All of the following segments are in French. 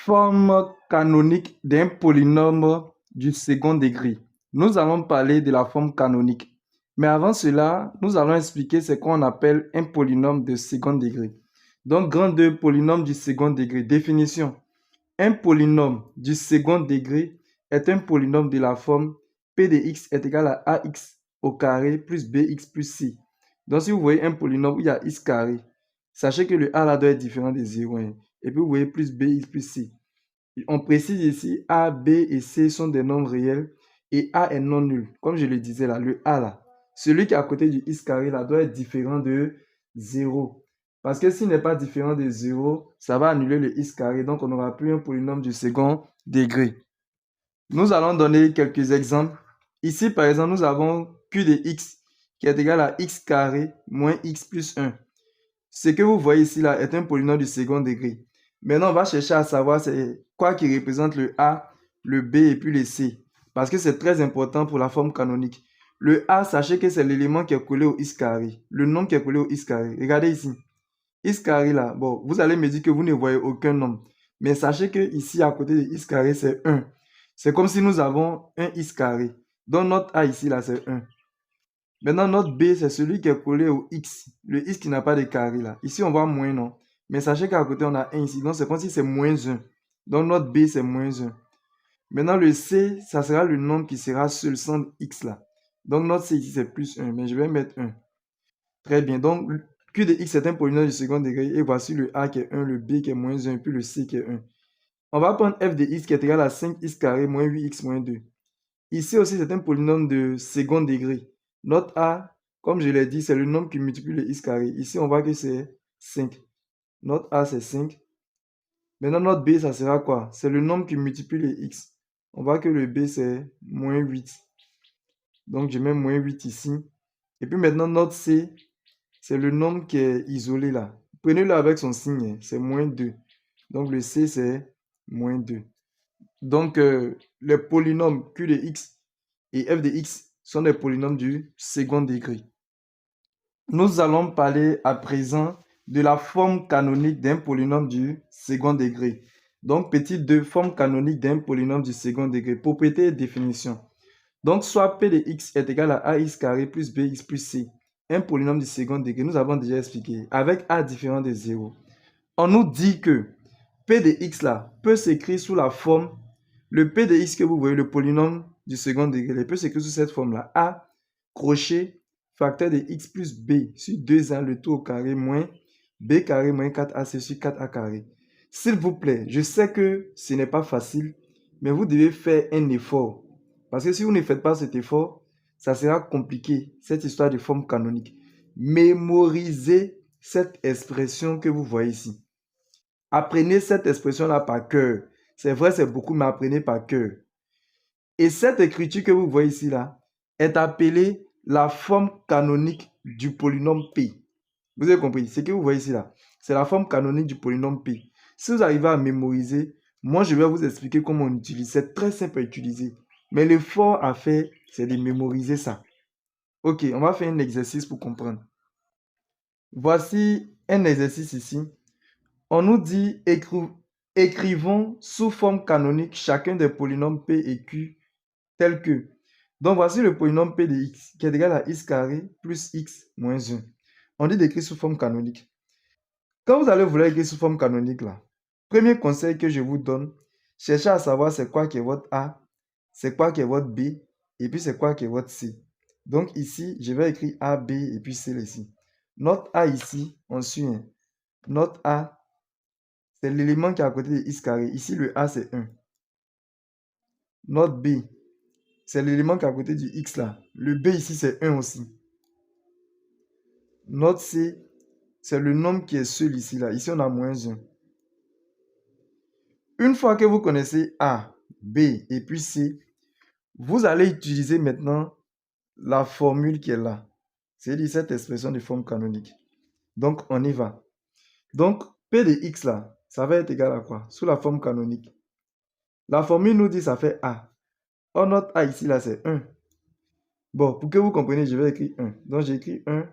Forme canonique d'un polynôme du second degré. Nous allons parler de la forme canonique. Mais avant cela, nous allons expliquer ce qu'on appelle un polynôme de second degré. Donc, grand 2, polynôme du second degré. Définition. Un polynôme du second degré est un polynôme de la forme p de x est égal à ax au carré plus bx plus c. Donc, si vous voyez un polynôme où il y a x carré, sachez que le a là doit être différent de 0. Et puis, vous voyez plus bx plus c. On précise ici a, b et c sont des nombres réels et a est non nul. Comme je le disais là, le a là, celui qui est à côté du x carré là doit être différent de 0. Parce que s'il n'est pas différent de 0, ça va annuler le x carré. Donc, on n'aura plus un polynôme du second degré. Nous allons donner quelques exemples. Ici, par exemple, nous avons q de x qui est égal à x carré moins x plus 1. Ce que vous voyez ici là est un polynôme du second degré. Maintenant, on va chercher à savoir c'est quoi qui représente le a, le b et puis le c. Parce que c'est très important pour la forme canonique. Le a, sachez que c'est l'élément qui est collé au x carré. Le nombre qui est collé au x carré. Regardez ici. X carré là, bon, vous allez me dire que vous ne voyez aucun nombre. Mais sachez que ici, à côté de x carré, c'est 1. C'est comme si nous avons un x carré. Donc, notre a ici, là, c'est 1. Maintenant, notre b, c'est celui qui est collé au x. Le x qui n'a pas de carré, là. Ici, on voit moins, non? Mais sachez qu'à côté, on a 1 ici. Donc, c'est comme si c'est moins 1. Donc, notre b, c'est moins 1. Maintenant, le c, ça sera le nombre qui sera seul sans x, là. Donc, notre c ici, c'est plus 1. Mais je vais mettre 1. Très bien. Donc, q de x est un polynôme du second degré. Et voici le a qui est 1, le b qui est moins 1, puis le c qui est 1. On va prendre f de x qui est égal à 5x carré moins 8x moins 2. Ici aussi, c'est un polynôme de second degré. Notre a, comme je l'ai dit, c'est le nombre qui multiplie le x carré. Ici, on voit que c'est 5. Notre a, c'est 5. Maintenant, notre b, ça sera quoi? C'est le nombre qui multiplie le x. On voit que le b, c'est moins 8. Donc, je mets moins 8 ici. Et puis maintenant, notre c, c'est le nombre qui est isolé là. Prenez-le avec son signe, c'est moins 2. Donc, le c, c'est moins 2. Donc, les polynômes q de x et f de x sont des polynômes du second degré. Nous allons parler à présent de la forme canonique d'un polynôme du second degré. Donc, petit 2, forme canonique d'un polynôme du second degré. Propriété et définition. Donc, soit p de x est égal à ax carré plus bx plus c. Un polynôme du second degré, nous avons déjà expliqué, avec a différent de 0. On nous dit que p de x là peut s'écrire sous la forme, le p de x que vous voyez, le polynôme du second degré, il peut s'écrire sous cette forme-là. A, crochet, facteur de x plus b sur 2a, le tout au carré, moins b carré moins 4ac sur 4a carré. S'il vous plaît, je sais que ce n'est pas facile, mais vous devez faire un effort. Parce que si vous ne faites pas cet effort, ça sera compliqué, cette histoire de forme canonique. Mémorisez cette expression que vous voyez ici. Apprenez cette expression-là par cœur. C'est vrai, c'est beaucoup, mais apprenez par cœur. Et cette écriture que vous voyez ici, là, est appelée la forme canonique du polynôme P. Vous avez compris? Ce que vous voyez ici, là, c'est la forme canonique du polynôme P. Si vous arrivez à mémoriser, moi, je vais vous expliquer comment on utilise. C'est très simple à utiliser. Mais l'effort à faire, c'est de mémoriser ça. Ok, on va faire un exercice pour comprendre. Voici un exercice ici. On nous dit écrivons sous forme canonique chacun des polynômes P et Q tels que. Donc voici le polynôme P de x qui est égal à x carré plus x moins 1. On dit d'écrire sous forme canonique. Quand vous allez vouloir écrire sous forme canonique là, premier conseil que je vous donne, cherchez à savoir c'est quoi qui est votre A, c'est quoi qui est votre B et puis c'est quoi qui est votre C. Donc ici, je vais écrire A, B et puis C ici. Notre A ici, on suit. Notre A, c'est l'élément qui est à côté de x carré. Ici, le A, c'est 1. Notre B, c'est l'élément qui est à côté du x là. Le B ici, c'est 1 aussi. Notre C, c'est le nombre qui est seul ici là. Ici, on a moins 1. Une fois que vous connaissez A, B et puis C, vous allez utiliser maintenant la formule qui est là. C'est-à-dire cette expression de forme canonique. Donc, on y va. Donc, P de x là, ça va être égal à quoi? Sous la forme canonique. La formule nous dit ça fait A. Or, notre A ici là, c'est 1. Bon, pour que vous compreniez, je vais écrire 1. Donc, j'écris 1.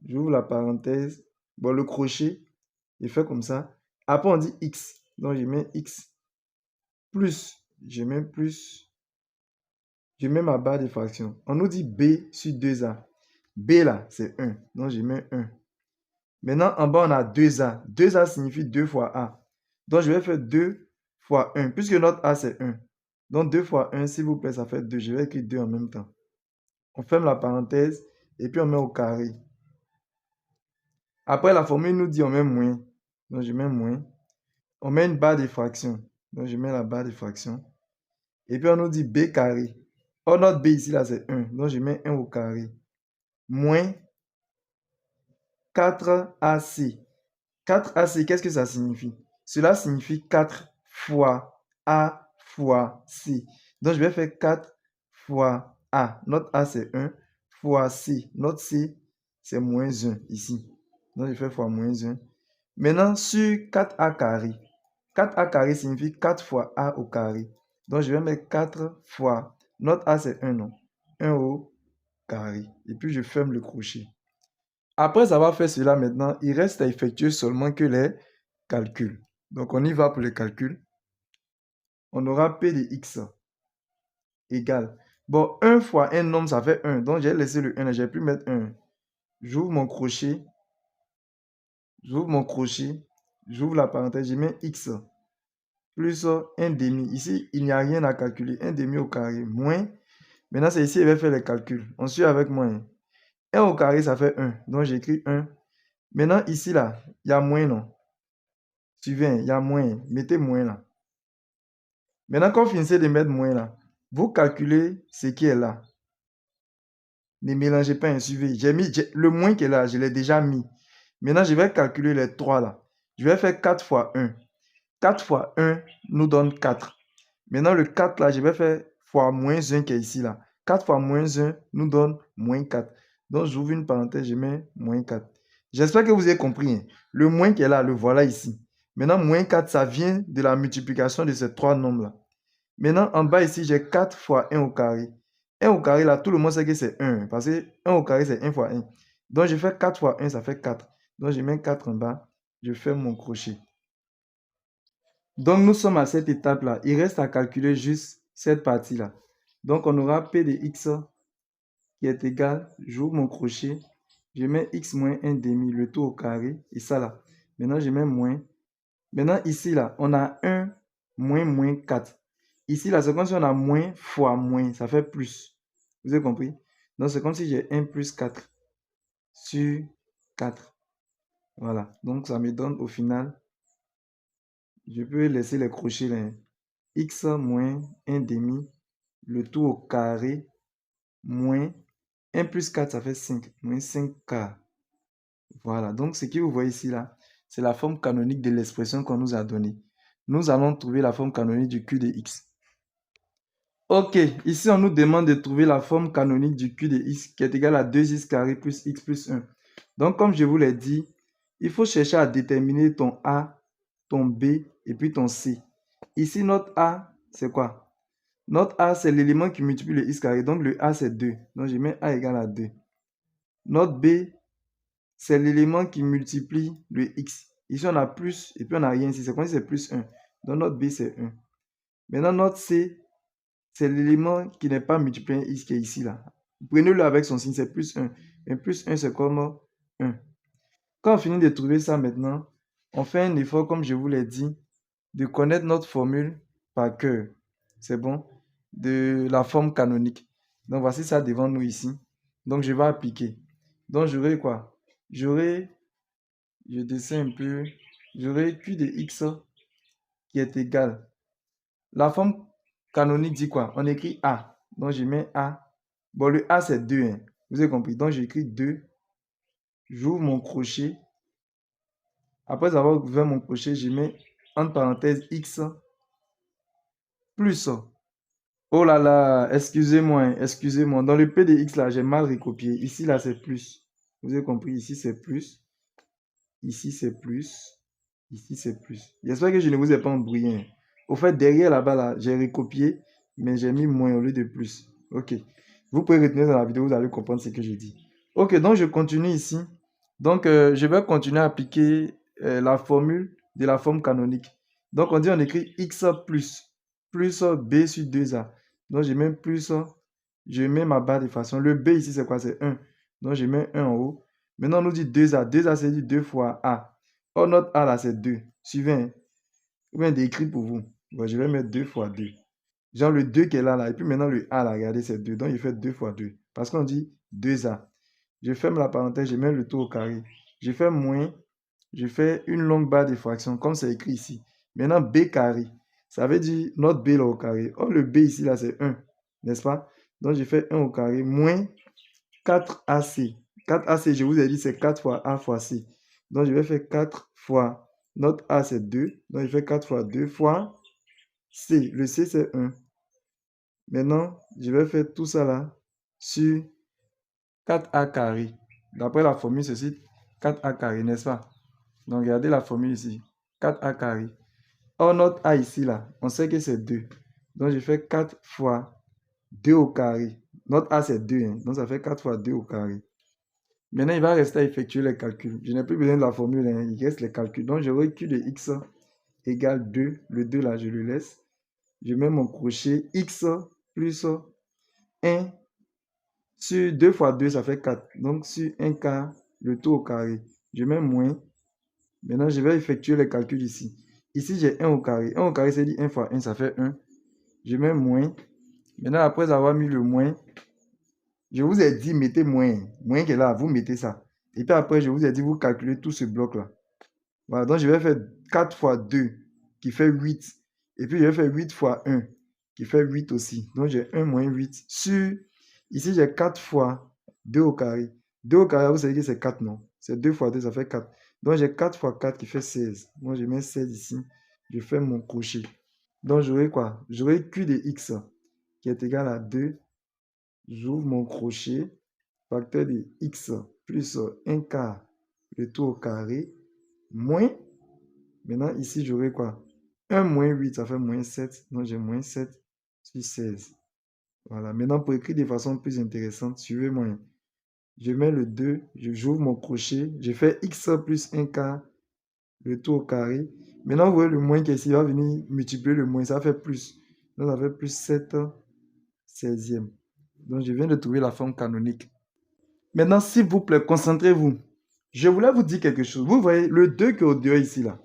J'ouvre la parenthèse. Bon, le crochet, je fais comme ça. Après, on dit x. Donc, je mets x plus, je mets plus, je mets ma barre de fraction. On nous dit b sur 2a. B là, c'est 1. Donc, je mets 1. Maintenant, en bas, on a 2a. 2a signifie 2 fois a. Donc, je vais faire 2 fois 1, puisque notre a, c'est 1. Donc, 2 fois 1, s'il vous plaît, ça fait 2. Je vais écrire 2 en même temps. On ferme la parenthèse et puis on met au carré. Après, la formule nous dit on met moins. Donc, je mets moins. On met une barre de fraction. Donc, je mets la barre de fraction. Et puis, on nous dit b carré. Or, notre b ici, là, c'est 1. Donc, je mets 1 au carré. Moins 4ac. 4ac, qu'est-ce que ça signifie? Cela signifie 4 fois a fois c. Donc, je vais faire 4 fois a. Notre a, c'est 1 fois c. Notre c, c'est moins 1 ici. Donc, je fais fois moins 1. Maintenant, sur 4a carré. 4a carré signifie 4 fois a au carré. Donc, je vais mettre 4 fois. Notre a, c'est 1, non? 1 au carré. Et puis, je ferme le crochet. Après avoir fait cela maintenant, il reste à effectuer seulement que les calculs. Donc, on y va pour les calculs. On aura P de X égale. Bon, 1 fois un nombre, ça fait 1. Donc, j'ai laissé le 1, j'ai pu mettre 1. J'ouvre mon crochet. J'ouvre mon crochet. J'ouvre la parenthèse, je mets X plus 1 demi. Ici, il n'y a rien à calculer. 1 demi au carré, moins. Maintenant, c'est ici, il va faire les calculs. On suit avec moins. 1 au carré, ça fait 1. Donc, j'écris 1. Maintenant, ici, là, il y a moins, non? Suivez, il y a moins. Mettez moins là. Maintenant, quand vous finissez de mettre moins là, vous calculez ce qui est là. Ne mélangez pas, hein, suivez. J'ai mis le moins qui est là, je l'ai déjà mis. Maintenant, je vais calculer les 3 là. Je vais faire 4 fois 1. 4 fois 1 nous donne 4. Maintenant, le 4 là, je vais faire fois moins 1 qui est ici là. 4 fois moins 1 nous donne moins 4. Donc, j'ouvre une parenthèse, je mets moins 4. J'espère que vous avez compris. Hein. Le moins qui est là, le voilà ici. Maintenant, moins 4, ça vient de la multiplication de ces 3 nombres-là. Maintenant, en bas ici, j'ai 4 fois 1 au carré. 1 au carré, là, tout le monde sait que c'est 1. Parce que 1 au carré, c'est 1 fois 1. Donc, je fais 4 fois 1, ça fait 4. Donc, je mets 4 en bas. Je ferme mon crochet. Donc, nous sommes à cette étape-là. Il reste à calculer juste cette partie-là. Donc, on aura P de X qui est égal, j'ouvre mon crochet, je mets X moins 1 demi, le tout au carré, et ça là. Maintenant, je mets moins. Maintenant, ici, là, on a 1 moins 4. Ici, là, c'est comme si on a moins fois moins, ça fait plus. Vous avez compris? Donc, c'est comme si j'ai 1 plus 4 sur 4. Voilà. Donc, ça me donne au final, je peux laisser les crochets là. X moins 1 demi, le tout au carré, moins 1 plus 4, ça fait 5, moins 5 quarts. Voilà, donc ce que vous voyez ici, là, c'est la forme canonique de l'expression qu'on nous a donnée. Nous allons trouver la forme canonique du Q de X. Ok, ici on nous demande de trouver la forme canonique du Q de X qui est égale à 2x carré plus X plus 1. Donc comme je vous l'ai dit, il faut chercher à déterminer ton A, ton B et puis ton C. Ici notre A, c'est quoi? Notre A, c'est l'élément qui multiplie le X carré, donc le A c'est 2. Donc je mets A égale à 2. Notre B, c'est l'élément qui multiplie le X. Ici on a plus et puis on n'a rien ici, c'est comme si c'est plus 1. Donc notre B c'est 1. Maintenant notre C, c'est l'élément qui n'est pas multiplié X qui est ici là. Prenez-le avec son signe, c'est plus 1. Et plus 1 c'est comme 1. Quand on finit de trouver ça maintenant, on fait un effort comme je vous l'ai dit, de connaître notre formule par cœur. C'est bon? De la forme canonique. Donc voici ça devant nous ici. Donc je vais appliquer. Donc j'aurai quoi? J'aurai, je dessine un peu, j'aurai Q de X qui est égal. La forme canonique dit quoi? On écrit A. Donc je mets A. Bon, le A c'est 2. Hein. Vous avez compris? Donc j'écris 2. J'ouvre mon crochet. Après avoir ouvert mon crochet, je mets entre parenthèses X plus. Oh là là, excusez-moi, excusez-moi. Dans le P de X là, j'ai mal recopié. Ici là, c'est plus. Vous avez compris? Ici c'est plus. Ici c'est plus. Ici c'est plus. J'espère que je ne vous ai pas embrouillé. Au fait, derrière là-bas, là, j'ai recopié, mais j'ai mis moins au lieu de plus. Ok. Vous pouvez retenir dans la vidéo, vous allez comprendre ce que je dis. Ok, donc je continue ici. Donc, je vais continuer à appliquer la formule de la forme canonique. Donc, on écrit x plus b sur 2a. Donc, je mets plus, je mets ma barre de façon. Le b ici, c'est quoi? C'est 1. Donc, je mets 1 en haut. Maintenant, on nous dit 2a. 2a, c'est dit 2 fois a. Or, notre a là, c'est 2. Suivez, hein? Ou bien d'écrit pour vous. Bon, je vais mettre 2 fois 2. Genre le 2 qui est là. Et puis maintenant, le a là, regardez, c'est 2. Donc, il fait 2 fois 2. Parce qu'on dit 2a. Je ferme la parenthèse, je mets le tout au carré. Je fais moins, je fais une longue barre de fraction, comme c'est écrit ici. Maintenant, b carré. Ça veut dire notre b là au carré. Or, le b ici, là, c'est 1. N'est-ce pas? Donc, je fais 1 au carré moins 4ac. 4ac, je vous ai dit, c'est 4 fois a fois c. Donc, je vais faire 4 fois, notre a, c'est 2. Donc, je fais 4 fois 2 fois c. Le c, c'est 1. Maintenant, je vais faire tout ça là sur 4a carré. D'après la formule, ceci, 4a carré, n'est-ce pas? Donc, regardez la formule ici. 4a carré. Or, notre a ici, là, on sait que c'est 2. Donc, je fais 4 fois 2 au carré. Notre a, c'est 2. Hein? Donc, ça fait 4 fois 2 au carré. Maintenant, il va rester à effectuer les calculs. Je n'ai plus besoin de la formule. Hein? Il reste les calculs. Donc, je recule de x égale 2. Le 2, là, je le laisse. Je mets mon crochet x plus 1 sur 2 fois 2, ça fait 4. Donc, sur 1 quart, le tout au carré. Je mets moins. Maintenant, je vais effectuer les calculs ici. Ici, j'ai 1 au carré. 1 au carré, c'est dit 1 fois 1, ça fait 1. Je mets moins. Maintenant, après avoir mis le moins, je vous ai dit, mettez moins. Moins qui est là, vous mettez ça. Et puis après, je vous ai dit, vous calculez tout ce bloc-là. Voilà, donc je vais faire 4 fois 2, qui fait 8. Et puis, je vais faire 8 fois 1, qui fait 8 aussi. Donc, j'ai 1 moins 8 sur... Ici, j'ai 4 fois 2 au carré. 2 au carré, vous savez que c'est 4, non? C'est 2 fois 2, ça fait 4. Donc, j'ai 4 fois 4 qui fait 16. Moi, je mets 16 ici. Je fais mon crochet. Donc, j'aurai quoi? J'aurai Q de X qui est égal à 2. J'ouvre mon crochet. Facteur de X plus 1 quart, le tout au carré, moins. Maintenant, ici, j'aurai quoi? 1 moins 8, ça fait moins 7. Donc, j'ai moins 7 sur 16. Voilà. Maintenant, pour écrire de façon plus intéressante, suivez-moi. Je mets le 2, j'ouvre mon crochet, je fais x plus 1 quart, le tout au carré. Maintenant, vous voyez le moins qui est ici, il va venir multiplier le moins, ça fait plus. Donc, ça fait plus 7 16e. Donc, je viens de trouver la forme canonique. Maintenant, s'il vous plaît, concentrez-vous. Je voulais vous dire quelque chose. Vous voyez le 2 qui est au dehors ici, là.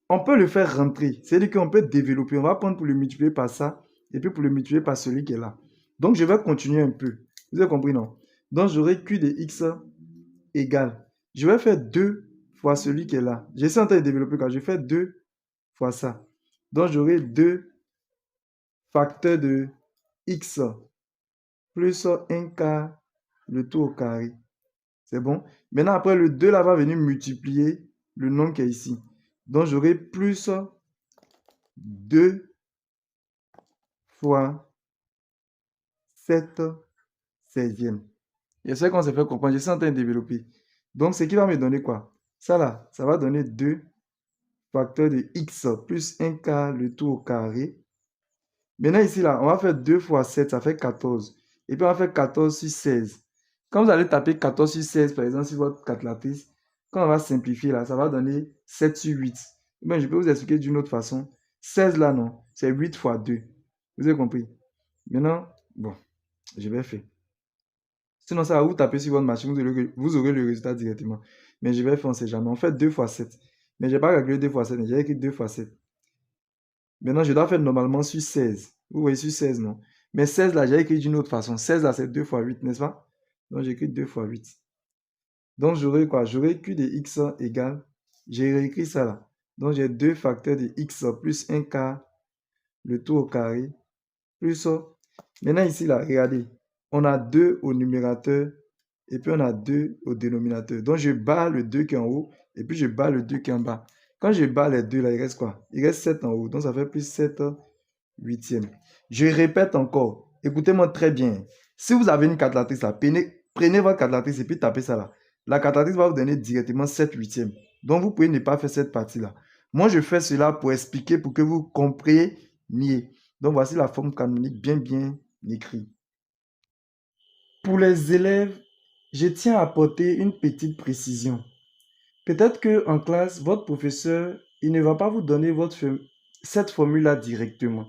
On peut le faire rentrer. C'est-à-dire qu'on peut développer. On va prendre pour le multiplier par ça. Et puis pour le multiplier par celui qui est là. Donc, je vais continuer un peu. Vous avez compris, non? Donc, j'aurai Q de X égale. Je vais faire 2 fois celui qui est là. J'essaie en train de développer quand je fais 2 fois ça. Donc, j'aurai 2 facteurs de X plus 1 quart le tout au carré. C'est bon? Maintenant, après, le 2 là va venir multiplier le nombre qui est ici. Donc, j'aurai plus 2 fois 7 16e. Et c'est qu'on s'est fait comprendre. Je suis en train de développer. Donc, ce qui va me donner quoi? Ça là, ça va donner 2 facteurs de x plus 1 quart le tout au carré. Maintenant, ici, là, on va faire 2 fois 7, ça fait 14. Et puis, on va faire 14 sur 16. Quand vous allez taper 14 sur 16, par exemple, sur votre calculatrice, quand on va simplifier, là, ça va donner 7 sur 8. Mais je peux vous expliquer d'une autre façon. 16, là, non, c'est 8 fois 2. Vous avez compris? Maintenant, bon, je vais faire. Sinon, ça va vous taper sur votre machine, vous aurez le résultat directement. Mais je vais faire, on ne sait jamais. On fait 2 fois 7. Mais je n'ai pas calculé 2 fois 7, j'ai écrit 2 fois 7. Maintenant, je dois faire normalement sur 16. Vous voyez sur 16, non? Mais 16 là, j'ai écrit d'une autre façon. 16 là, c'est 2 fois 8, n'est-ce pas? Donc, j'écris 2 fois 8. Donc, j'aurai quoi? J'aurai Q de X égale. J'ai réécrit ça là. Donc, j'ai 2 facteurs de X plus 1 quart, le tout au carré, plus. Maintenant, ici, là, regardez. On a 2 au numérateur et puis on a 2 au dénominateur. Donc, je bats le 2 qui est en haut et puis je bats le 2 qui est en bas. Quand je bats les deux là, il reste quoi? Il reste 7 en haut. Donc, ça fait plus 7 huitième. Je répète encore. Écoutez-moi très bien. Si vous avez une calculatrice là, prenez votre calculatrice et puis tapez ça là. La calculatrice va vous donner directement 7 huitièmes. Donc, vous pouvez ne pas faire cette partie-là. Moi, je fais cela pour expliquer, pour que vous compreniez. Donc, voici la forme canonique bien écrite. Pour les élèves, je tiens à apporter une petite précision. Peut-être qu'en classe, votre professeur il ne va pas vous donner cette formule-là directement.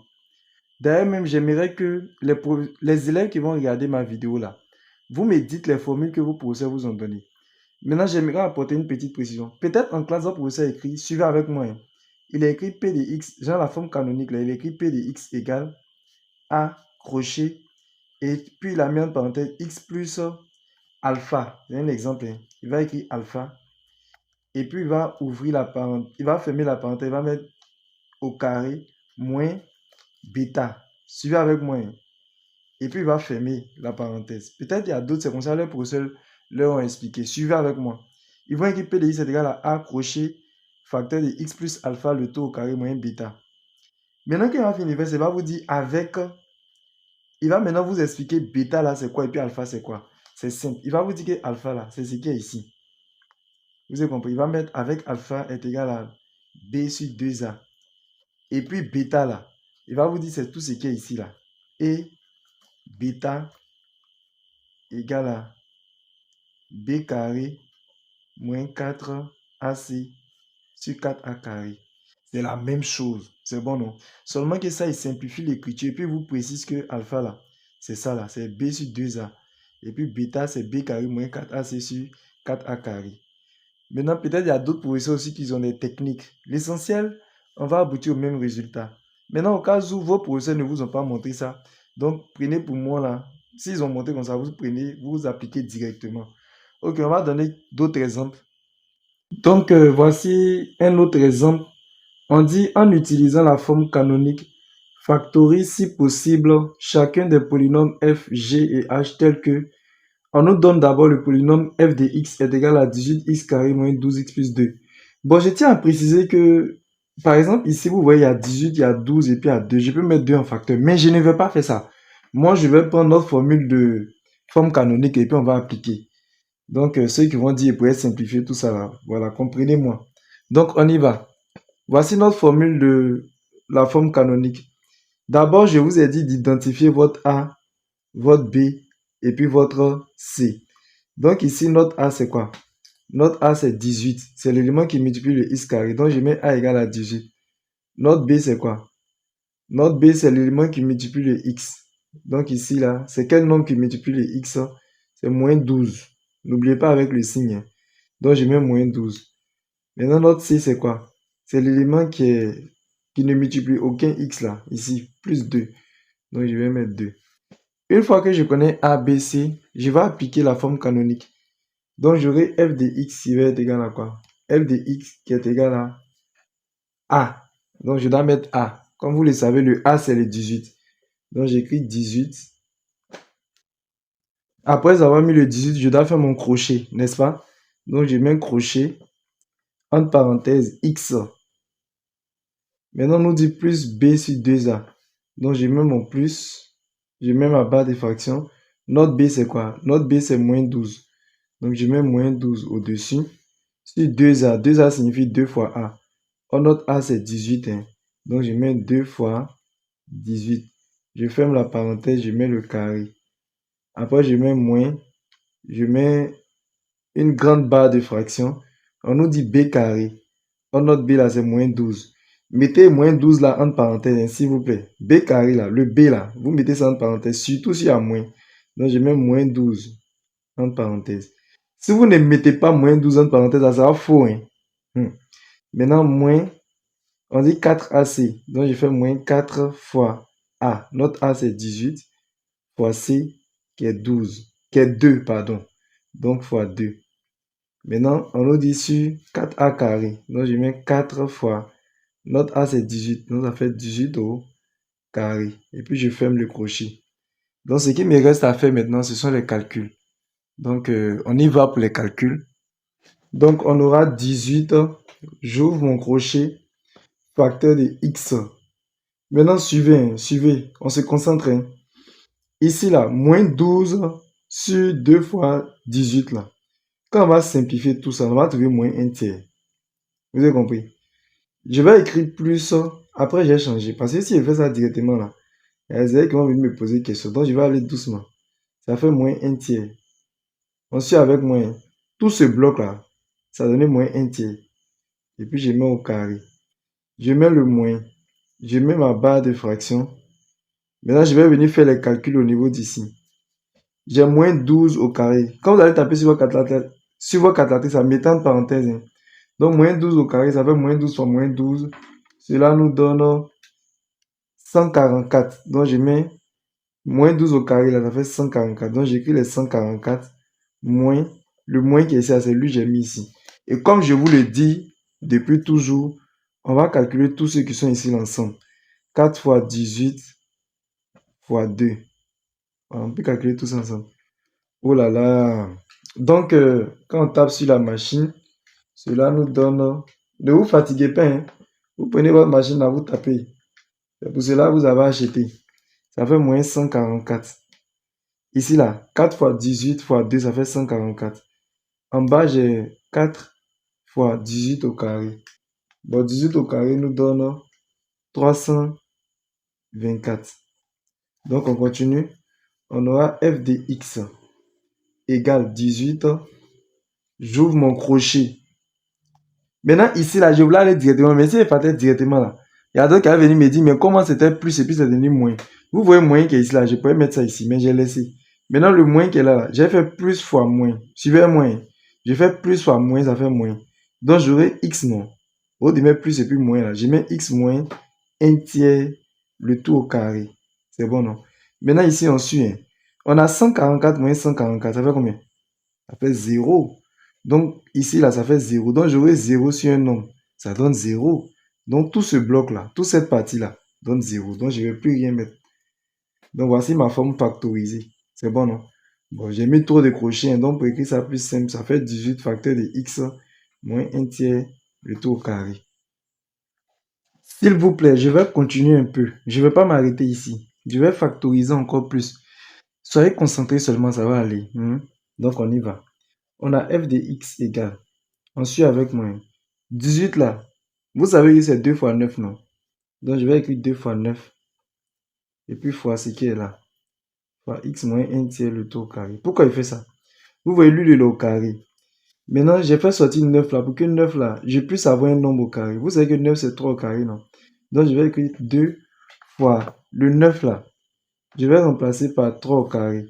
D'ailleurs, même, j'aimerais que les élèves qui vont regarder ma vidéo là, vous me dites les formules que vos professeurs vous ont données. Maintenant, j'aimerais apporter une petite précision. Peut-être en classe, votre professeur écrit, suivez avec moi, hein. Il a écrit P de X, genre la forme canonique là, il a écrit P de X égale A crochet, et puis il a mis en parenthèse X plus alpha. C'est un exemple, hein. Il va écrire alpha, et puis il va ouvrir la parenthèse, il va fermer la parenthèse, il va mettre au carré moins bêta. Suivez avec moi, hein. Et puis il va fermer la parenthèse. Peut-être il y a d'autres, c'est comme ça, les professeurs leur ont expliqué. Suivez avec moi. Ils vont écrire P de X est égal à A crochet facteur de X plus alpha le tout au carré moins bêta. Maintenant qu'il va finir, il va vous dire avec, il va maintenant vous expliquer bêta là c'est quoi et puis alpha c'est quoi. C'est simple. Il va vous dire que alpha là, c'est ce qui est ici. Vous avez compris? Il va mettre avec alpha est égal à B sur 2A. Et puis bêta là, il va vous dire c'est tout ce qui est ici là. Et bêta égale à B carré moins 4AC sur 4A carré. C'est la même chose. C'est bon, non? Seulement que ça, il simplifie l'écriture. Et puis, il vous précise que alpha, là, c'est ça, là. C'est B sur 2A. Et puis, bêta, c'est B carré moins 4AC sur 4A carré. Maintenant, peut-être il y a d'autres professeurs aussi qui ont des techniques. L'essentiel, on va aboutir au même résultat. Maintenant, au cas où vos professeurs ne vous ont pas montré ça, donc prenez pour moi là. S'ils ont montré comme ça, vous prenez, vous appliquez directement. Ok, on va donner d'autres exemples. Donc, voici un autre exemple. On dit en utilisant la forme canonique, factorise si possible chacun des polynômes f, g et h tels que on nous donne d'abord le polynôme f de x est égal à 18x carré moins 12x plus 2. Bon, je tiens à préciser que, par exemple, ici, vous voyez, il y a 18, il y a 12 et puis il y a 2. Je peux mettre 2 en facteur, mais je ne vais pas faire ça. Moi, je vais prendre notre formule de forme canonique et puis on va appliquer. Donc, ceux qui vont dire, pour simplifier tout ça, là, voilà, comprenez-moi. Donc, on y va. Voici notre formule de la forme canonique. D'abord, je vous ai dit d'identifier votre A, votre B et puis votre C. Donc ici, notre A, c'est quoi? Notre A, c'est 18. C'est l'élément qui multiplie le x carré. Donc je mets A égale à 18. Notre B, c'est quoi? Notre B, c'est l'élément qui multiplie le x. Donc ici, là, c'est quel nombre qui multiplie le x? C'est moins 12. N'oubliez pas avec le signe, hein. Donc je mets moins 12. Maintenant, notre C, c'est quoi? C'est l'élément qui ne multiplie aucun x là, ici, plus 2. Donc, je vais mettre 2. Une fois que je connais A, B, C, je vais appliquer la forme canonique. Donc, j'aurai f de x qui va être égal à quoi? F de x qui est égal à A. Donc, je dois mettre A. Comme vous le savez, le A, c'est le 18. Donc, j'écris 18. Après avoir mis le 18, je dois faire mon crochet, n'est-ce pas? Donc, je mets un crochet, entre parenthèses, x. Maintenant, on nous dit plus B sur 2A. Donc, je mets mon plus, je mets ma barre de fraction. Notre B, c'est quoi? Notre B, c'est moins 12. Donc, je mets moins 12 au-dessus. Sur 2A, 2A signifie 2 fois A. Or, notre A, c'est 18, hein. Donc, je mets 2 fois 18. Je ferme la parenthèse, je mets le carré. Après, je mets moins, je mets une grande barre de fraction. On nous dit B carré. Or, notre B, là, c'est moins 12. Mettez moins 12 là entre parenthèses, hein, s'il vous plaît. B carré là, le B là, vous mettez ça entre parenthèses, surtout s'il y a moins. Donc je mets moins 12 entre parenthèses. Si vous ne mettez pas moins 12 entre parenthèses, ça sera faux, hein. Maintenant, moins, on dit 4AC. Donc je fais moins 4 fois A. Notre A c'est 18 fois C qui est 12, qui est 2, pardon. Donc fois 2. Maintenant, on nous dit sur 4A carré. Donc je mets 4 fois. Notre A, c'est 18. Donc, ça fait 18 au carré. Et puis, je ferme le crochet. Donc, ce qui me reste à faire maintenant, ce sont les calculs. Donc, on y va pour les calculs. Donc, on aura 18. J'ouvre mon crochet. Facteur de x. Maintenant, suivez, hein, suivez. On se concentre, hein. Ici, là, moins 12 sur 2 fois 18, là. Quand on va simplifier tout ça, on va trouver moins 1 tiers. Vous avez compris? Je vais écrire plus. Après, j'ai changé. Parce que si je fais ça directement, là, il y a des élèves qui vont venir me poser des questions. Donc, je vais aller doucement. Ça fait moins 1 tiers. Ensuite, avec moins, tout ce bloc-là, ça donne moins 1 tiers. Et puis, je mets au carré. Je mets le moins. Je mets ma barre de fraction. Maintenant, je vais venir faire les calculs au niveau d'ici. J'ai moins 12 au carré. Quand vous allez taper sur votre calculatrice, ça met en parenthèse, hein. Donc, moins 12 au carré, ça fait moins 12 fois moins 12. Cela nous donne 144. Donc, je mets moins 12 au carré, là, ça fait 144. Donc, j'écris les 144 moins le moins qui est ici, c'est lui que j'ai mis ici. Et comme je vous le dis depuis toujours, on va calculer tous ceux qui sont ici ensemble. 4 fois 18 fois 2. On peut calculer tous ensemble. Oh là là. Donc, quand on tape sur la machine, cela nous donne... Ne vous fatiguez pas, hein. Vous prenez votre machine là, vous tapez. C'est pour cela que vous avez acheté. Ça fait moins 144. Ici, là, 4 fois 18 fois 2, ça fait 144. En bas, j'ai 4 fois 18 au carré. Bon, 18 au carré nous donne 324. Donc, on continue. On aura f de x égale 18. J'ouvre mon crochet. Maintenant, ici, là, je voulais aller directement, mais si je partais directement là, il y a d'autres qui avaient venu me dire, mais comment c'était plus et puis c'est devenu moins. Vous voyez moins qui est ici, là, je pourrais mettre ça ici, mais j'ai laissé. Maintenant, le moins qui est là, j'ai fait plus fois moins. Suivez moins. Je fais plus fois moins, ça fait moins. Donc, j'aurai x non. Au lieu de mettre plus et puis moins là, je mets x moins 1 tiers le tout au carré. C'est bon, non? Maintenant, ici, on suit, hein. On a 144 moins 144, ça fait combien? Ça fait 0. Donc, ici, là, ça fait 0. Donc, j'aurai 0 sur un nombre. Ça donne 0. Donc, tout ce bloc-là, toute cette partie-là, donne 0. Donc, je ne vais plus rien mettre. Donc, voici ma forme factorisée. C'est bon, non? Bon, j'ai mis trop de crochets, hein. Donc, pour écrire ça plus simple, ça fait 18 facteur de x moins 1 tiers le tout au carré. S'il vous plaît, je vais continuer un peu. Je ne vais pas m'arrêter ici. Je vais factoriser encore plus. Soyez concentrés seulement, ça va aller. Donc, on y va. On a f de x égale. On suit avec moi. 18 là. Vous savez que c'est 2 fois 9, non? Donc, je vais écrire 2 fois 9. Et puis, fois ce qui est là. Fois x moins 1 tiers le tout au carré. Pourquoi il fait ça? Vous voyez, lui, il est au carré. Maintenant, j'ai fait sortir 9 là. Pour que 9 là, je puisse avoir un nombre au carré. Vous savez que 9, c'est 3 au carré, non? Donc, je vais écrire 2 fois le 9 là. Je vais remplacer par 3 au carré.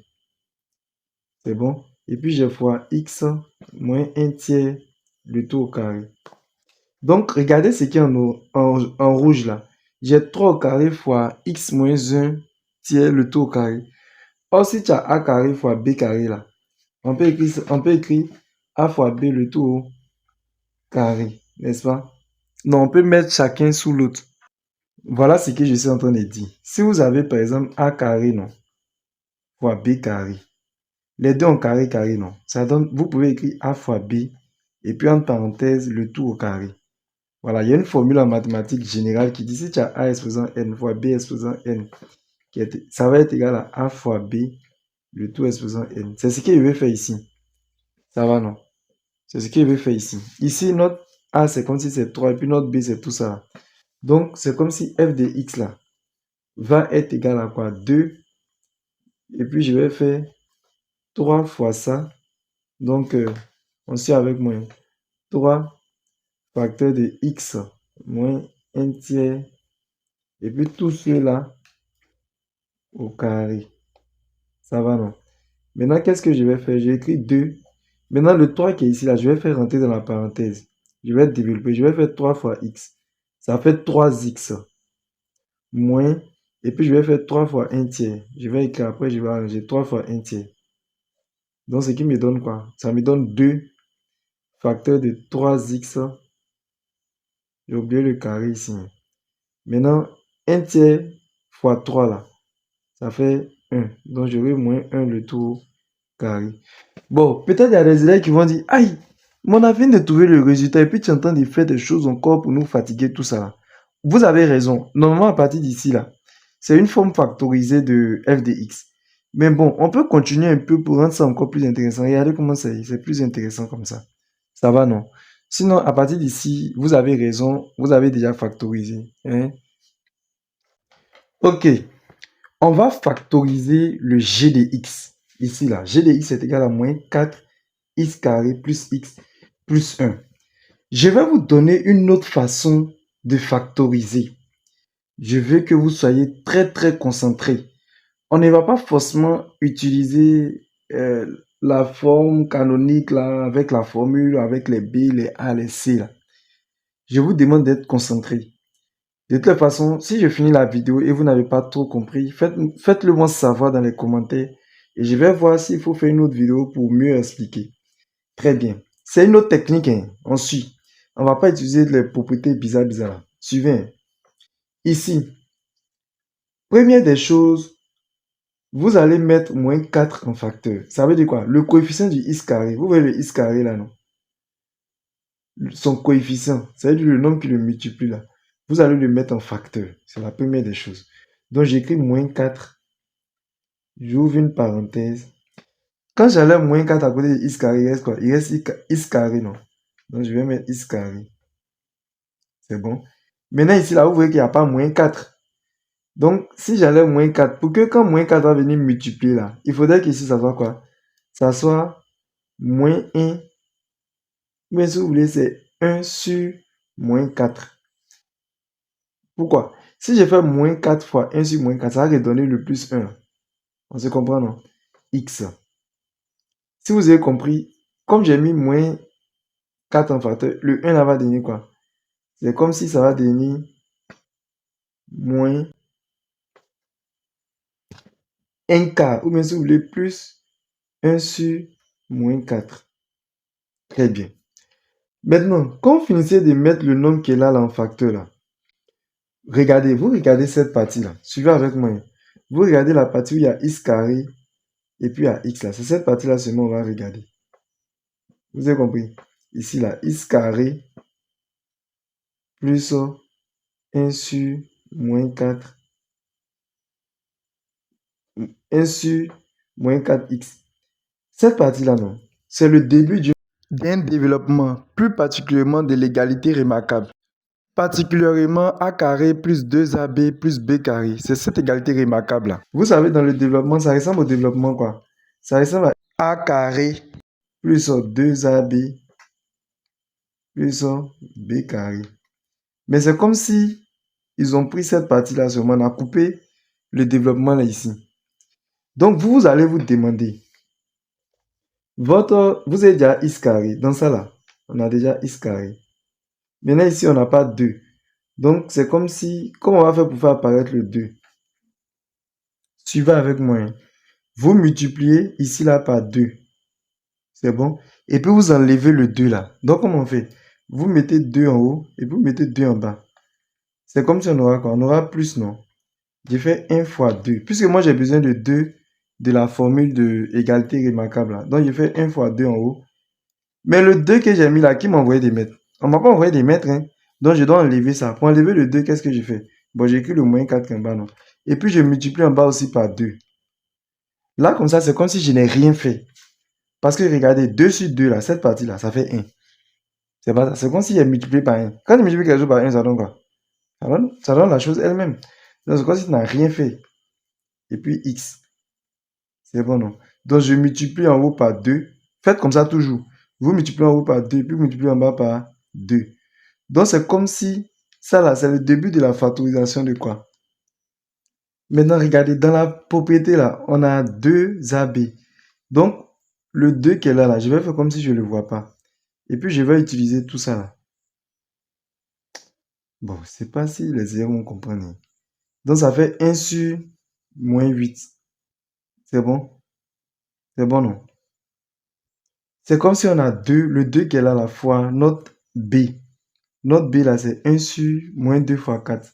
C'est bon? Et puis, j'ai fois x moins 1 tiers le tout au carré. Donc, regardez ce qui est en rouge là. J'ai 3 au carré fois x moins 1 tiers le tout au carré. Or, si tu as a carré fois b carré là, on peut écrire a fois b le tout au carré, n'est-ce pas? Non, on peut mettre chacun sous l'autre. Voilà ce que je suis en train de dire. Si vous avez par exemple a carré, non, fois b carré, les deux en carré carré, non, ça donne, vous pouvez écrire a fois b et puis en parenthèse le tout au carré. Voilà, il y a une formule en mathématiques générale qui dit si tu as a exposant n fois b exposant n, ça va être égal à a fois b, le tout exposant n. C'est ce que je vais faire ici. Ça va, non? C'est ce que je vais faire ici. Ici, notre a, c'est comme si c'est 3, et puis notre b, c'est tout ça. Donc, c'est comme si f de x, là, va être égal à quoi? 2. Et puis, je vais faire 3 fois ça. Donc, on suit avec moi. 3 facteur de x moins 1 tiers. Et puis, tout cela au carré. Ça va, non? Maintenant, qu'est-ce que je vais faire? J'ai écrit 2. Maintenant, le 3 qui est ici, là, je vais faire rentrer dans la parenthèse. Je vais développer. Je vais faire 3 fois x. Ça fait 3x moins. Et puis, je vais faire 3 fois 1 tiers. Je vais écrire après, je vais arranger 3 fois 1 tiers. Donc, ce qui me donne quoi? Ça me donne 2 facteur de 3x. J'ai oublié le carré ici. Maintenant, 1 tiers fois 3 là. Ça fait 1. Donc, j'aurai moins 1 le tout carré. Bon, peut-être il y a des élèves qui vont dire, aïe, mon avis de trouver le résultat et puis tu es en train de faire des choses encore pour nous fatiguer, tout ça. Vous avez raison. Normalement, à partir d'ici, là, c'est une forme factorisée de f de x. Mais bon, on peut continuer un peu pour rendre ça encore plus intéressant. Regardez comment c'est plus intéressant comme ça. Ça va, non? Sinon, à partir d'ici, vous avez raison, vous avez déjà factorisé, hein? Ok, on va factoriser le g de x. Ici, là, g de x est égal à moins 4 x carré plus x plus 1. Je vais vous donner une autre façon de factoriser. Je veux que vous soyez très très concentrés. On ne va pas forcément utiliser la forme canonique là, avec la formule, avec les B, les A, les C là. Je vous demande d'être concentrés. De toute façon, si je finis la vidéo et vous n'avez pas trop compris, faites-le moi savoir dans les commentaires et je vais voir s'il faut faire une autre vidéo pour mieux expliquer. Très bien. C'est une autre technique, hein. On suit. On va pas utiliser les propriétés bizarres, bizarres. Suivez, hein. Ici, première des choses, vous allez mettre moins 4 en facteur. Ça veut dire quoi? Le coefficient du x carré. Vous voyez le x carré là, non? Son coefficient, ça veut dire le nombre qui le multiplie là. Vous allez le mettre en facteur. C'est la première des choses. Donc j'écris moins 4. J'ouvre une parenthèse. Quand j'enlève moins 4 à côté de x carré, il reste quoi? Il reste x carré, non? Donc je vais mettre x carré. C'est bon. Maintenant ici, là, vous voyez qu'il n'y a pas moins 4. Donc, si j'enlève moins 4, pour que quand moins 4 va venir multiplier là, il faudrait qu'ici, ça soit quoi? Ça soit moins 1. Mais si vous voulez, c'est 1 sur moins 4. Pourquoi? Si je fais moins 4 fois 1 sur moins 4, ça va redonner le plus 1. On se comprend, non? X. Si vous avez compris, comme j'ai mis moins 4 en facteur, le 1 là va devenir quoi? C'est comme si ça va devenir moins 1 quart. Ou bien si vous voulez, plus 1 sur moins 4. Très bien. Maintenant, quand vous finissez de mettre le nombre qui est là, en facteur, là, vous regardez cette partie-là. Suivez avec moi. Vous regardez la partie où il y a x carré et puis il y a x là. C'est cette partie-là seulement on va regarder. Vous avez compris? Ici, là, x carré plus 1 sur moins 4. 1 sur moins 4x. Cette partie-là, non. C'est le début d'un développement, plus particulièrement de l'égalité remarquable. Particulièrement a carré plus 2ab plus b carré. C'est cette égalité remarquable là. Vous savez, dans le développement, ça ressemble au développement quoi? Ça ressemble à a carré plus 2ab plus b carré. Mais c'est comme si ils ont pris cette partie-là seulement, on a coupé le développement là ici. Donc vous allez vous demander, vous avez déjà x carré. Dans ça là, on a déjà x carré. Maintenant ici, on n'a pas 2. Donc, c'est comme si, comment on va faire pour faire apparaître le 2? Suivez avec moi. Vous multipliez ici là par 2. C'est bon? Et puis vous enlevez le 2 là. Donc, comment on fait? Vous mettez 2 en haut et vous mettez 2 en bas. C'est comme si on aura quoi? On aura plus, non? J'ai fait 1 fois 2. Puisque moi, j'ai besoin de 2 de la formule de égalité remarquable là. Donc, j'ai fait 1 fois 2 en haut. Mais le 2 que j'ai mis là, qui m'a envoyé des mètres? On m'a pas envoyé des mètres, hein? Donc, je dois enlever ça. Pour enlever le 2, qu'est-ce que j'ai fait? Bon, j'ai écrit le moins 4 en bas, non? Et puis, je multiplie en bas aussi par 2. Là, comme ça, c'est comme si je n'ai rien fait. Parce que regardez, 2 sur 2, là, cette partie-là, ça fait 1. C'est pas ça. C'est comme si j'ai multiplié par 1. Quand tu multiplies quelque chose par 1, ça donne quoi? Ça donne la chose elle-même. Donc, c'est comme si tu n'as rien fait. Et puis, x. C'est bon, non? Donc, je multiplie en haut par 2. Faites comme ça toujours. Vous multipliez en haut par 2, puis vous multipliez en bas par 2. Donc, c'est comme si, ça là, c'est le début de la factorisation de quoi? Maintenant, regardez, dans la propriété là, on a 2ab. Donc, le 2 qui est là, je vais faire comme si je ne le vois pas. Et puis, je vais utiliser tout ça là. Bon, je ne sais pas si les élèves vont comprendre. Donc, ça fait 1 sur moins 8. C'est bon? C'est bon, non? C'est comme si on a 2, le 2 qui est là, fois notre b. Notre b là, c'est 1 sur moins 2 fois 4.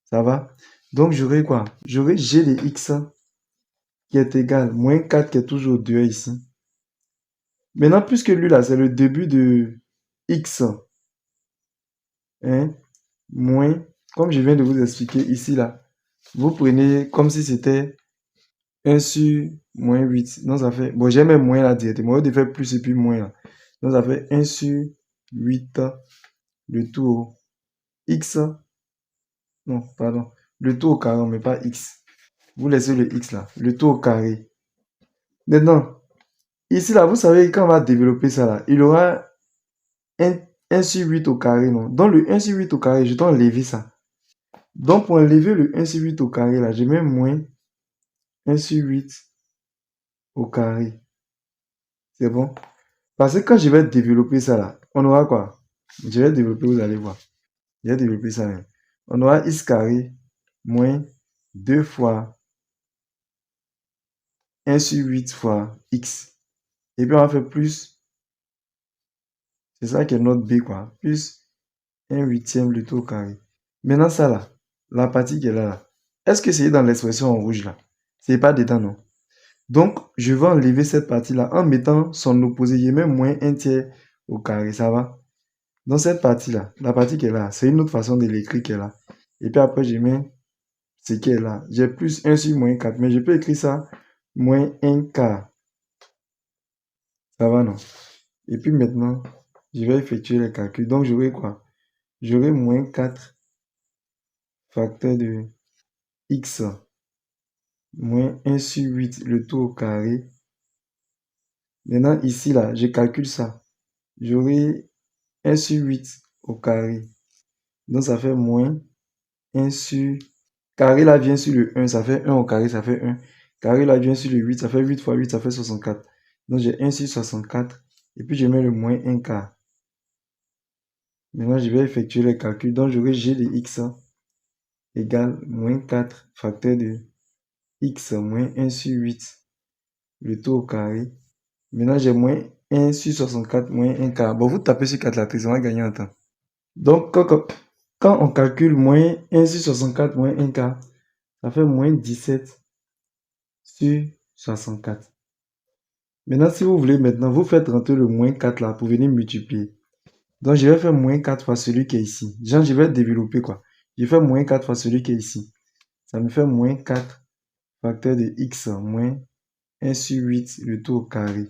Ça va? Donc, j'aurai quoi? J'aurai g de x qui est égal moins 4 qui est toujours 2 ici. Maintenant, puisque lui là, c'est le début de x, hein, moins, comme je viens de vous expliquer ici là, vous prenez comme si c'était 1 sur moins 8. Donc, ça fait, bon, j'ai même moins là directement. Au lieu de faire plus et puis moins là. Donc, ça fait 1 sur 8, le tout au x. Non, pardon. Le tout au carré, mais pas x. Vous laissez le x là. Le tout au carré. Maintenant, ici là, vous savez, quand on va développer ça là, il y aura un 1 sur 8 au carré, non. Donc le 1 sur 8 au carré, je dois enlever ça. Donc pour enlever le 1 sur 8 au carré, là, je mets moins 1 sur 8 au carré. C'est bon? Parce que quand je vais développer ça, là, on aura quoi? Je vais développer, vous allez voir. Je vais développer ça, hein. On aura x carré moins 2 fois 1 sur 8 fois x. Et puis on va faire plus, c'est ça qui est notre b, quoi. Plus 1 huitième le tout au carré. Maintenant ça là, la partie qui est là, est-ce que c'est dans l'expression en rouge là? C'est pas dedans, non? Donc, je vais enlever cette partie-là en mettant son opposé. Je mets moins 1 tiers au carré, ça va? Dans cette partie-là, la partie qui est là, c'est une autre façon de l'écrire qui est là. Et puis après, je mets ce qui est là. J'ai plus 1 sur moins 4, mais je peux écrire ça moins 1 quart. Ça va, non? Et puis maintenant, je vais effectuer les calculs. Donc, j'aurai quoi? J'aurai moins 4 facteur de x moins 1 sur 8 le tout au carré. Maintenant, ici, là, je calcule ça. J'aurai 1 sur 8 au carré. Donc, ça fait moins 1 sur... Carré là vient sur le 1, ça fait 1 au carré, ça fait 1. Carré là vient sur le 8, ça fait 8 fois 8, ça fait 64. Donc, j'ai 1 sur 64. Et puis, je mets le moins 1 quart. Maintenant, je vais effectuer les calculs. Donc, j'aurai g de x égale moins 4 facteur de x moins 1 sur 8, le tout au carré. Maintenant, j'ai moins 1 sur 64 moins 1 quart. Bon, vous tapez sur calculatrice, on va gagner un temps. Donc, quand on calcule moins 1 sur 64 moins 1 quart, ça fait moins 17 sur 64. Maintenant, si vous voulez, maintenant, vous faites rentrer le moins 4 là pour venir multiplier. Donc, je vais faire moins 4 fois celui qui est ici. Genre, je vais développer quoi. Je fais moins 4 fois celui qui est ici. Ça me fait moins 4 facteur de x moins 1 sur 8 le tout au carré.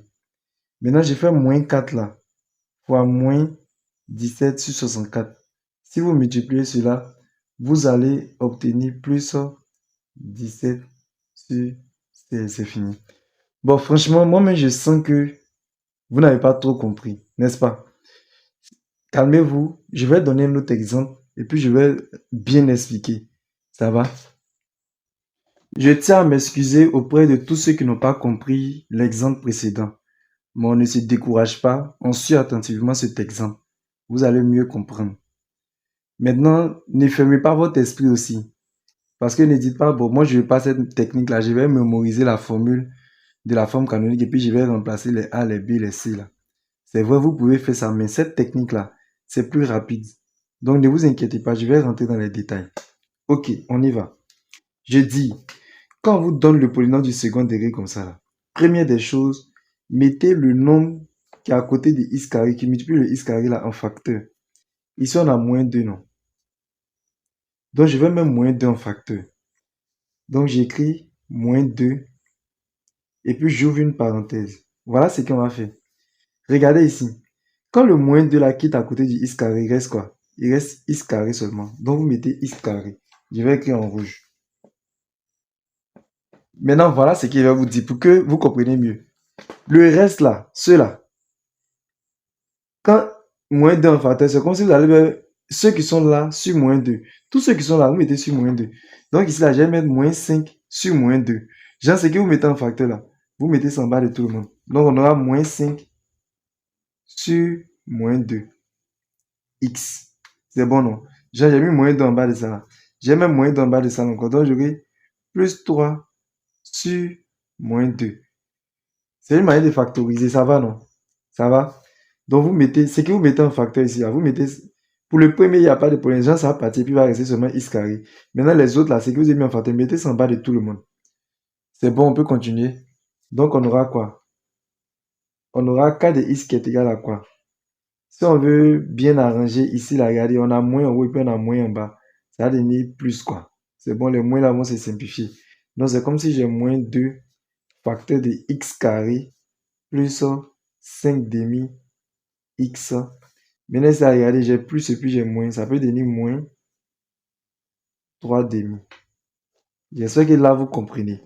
Maintenant, je fais moins 4 là fois moins 17 sur 64. Si vous multipliez cela, vous allez obtenir plus 17 sur... C'est fini. Bon, franchement, moi-même, je sens que vous n'avez pas trop compris, n'est-ce pas? Calmez-vous, je vais donner un autre exemple et puis je vais bien expliquer. Ça va? Je tiens à m'excuser auprès de tous ceux qui n'ont pas compris l'exemple précédent. Mais on ne se décourage pas, on suit attentivement cet exemple. Vous allez mieux comprendre. Maintenant, ne fermez pas votre esprit aussi. Parce que ne dites pas, bon, moi je ne veux pas cette technique-là, je vais mémoriser la formule de la forme canonique et puis je vais remplacer les A, les B, les C là. C'est vrai, vous pouvez faire ça, mais cette technique-là, c'est plus rapide. Donc ne vous inquiétez pas, je vais rentrer dans les détails. Ok, on y va. Je dis, quand on vous donne le polynôme du second degré comme ça, là, première des choses, mettez le nombre qui est à côté de x carré, qui multiplie le x carré là en facteur. Ici, on a moins 2, non? Donc, je vais mettre moins 2 en facteur. Donc, j'écris moins 2 et puis j'ouvre une parenthèse. Voilà ce qu'on va faire. Regardez ici. Quand le moins 2 là quitte à côté du x carré, il reste quoi? Il reste x carré seulement. Donc, vous mettez x carré. Je vais écrire en rouge. Maintenant, voilà ce qu'il va vous dire pour que vous compreniez mieux. Le reste là, ceux-là, quand moins 2 en facteur, c'est comme si vous allez faire ceux qui sont là sur moins 2. Tous ceux qui sont là, vous mettez sur moins 2. Donc ici, là, je vais mettre moins 5 sur moins 2. Genre, ce que vous mettez en facteur là, vous mettez ça en bas de tout le monde. Donc, on aura moins 5 sur moins 2. X. C'est bon, non? Genre, j'ai mis moins 2 en bas de ça là. J'ai même moins 2 en bas de ça encore. Donc, j'aurai plus 3 sur moins 2. C'est une manière de factoriser. Ça va, non? Ça va? Donc, vous mettez, ce que vous mettez en facteur ici, là, vous mettez, pour le premier, il n'y a pas de problème. Genre, ça va partir, puis il va rester seulement x carré. Maintenant, les autres, là, ce que vous avez mis en facteur, mettez ça en bas de tout le monde. C'est bon, on peut continuer. Donc, on aura quoi? On aura k de x qui est égal à quoi? Si on veut bien arranger ici, là, regardez, on a moins en haut et puis on a moins en bas. Ça va devenir plus, quoi. C'est bon, les moins là vont se simplifier. Donc, c'est comme si j'ai moins 2 facteur de x carré plus 5 demi x. Maintenant, ça, regardez, j'ai plus et puis j'ai moins. Ça peut devenir moins 3 demi. J'espère que là, vous comprenez.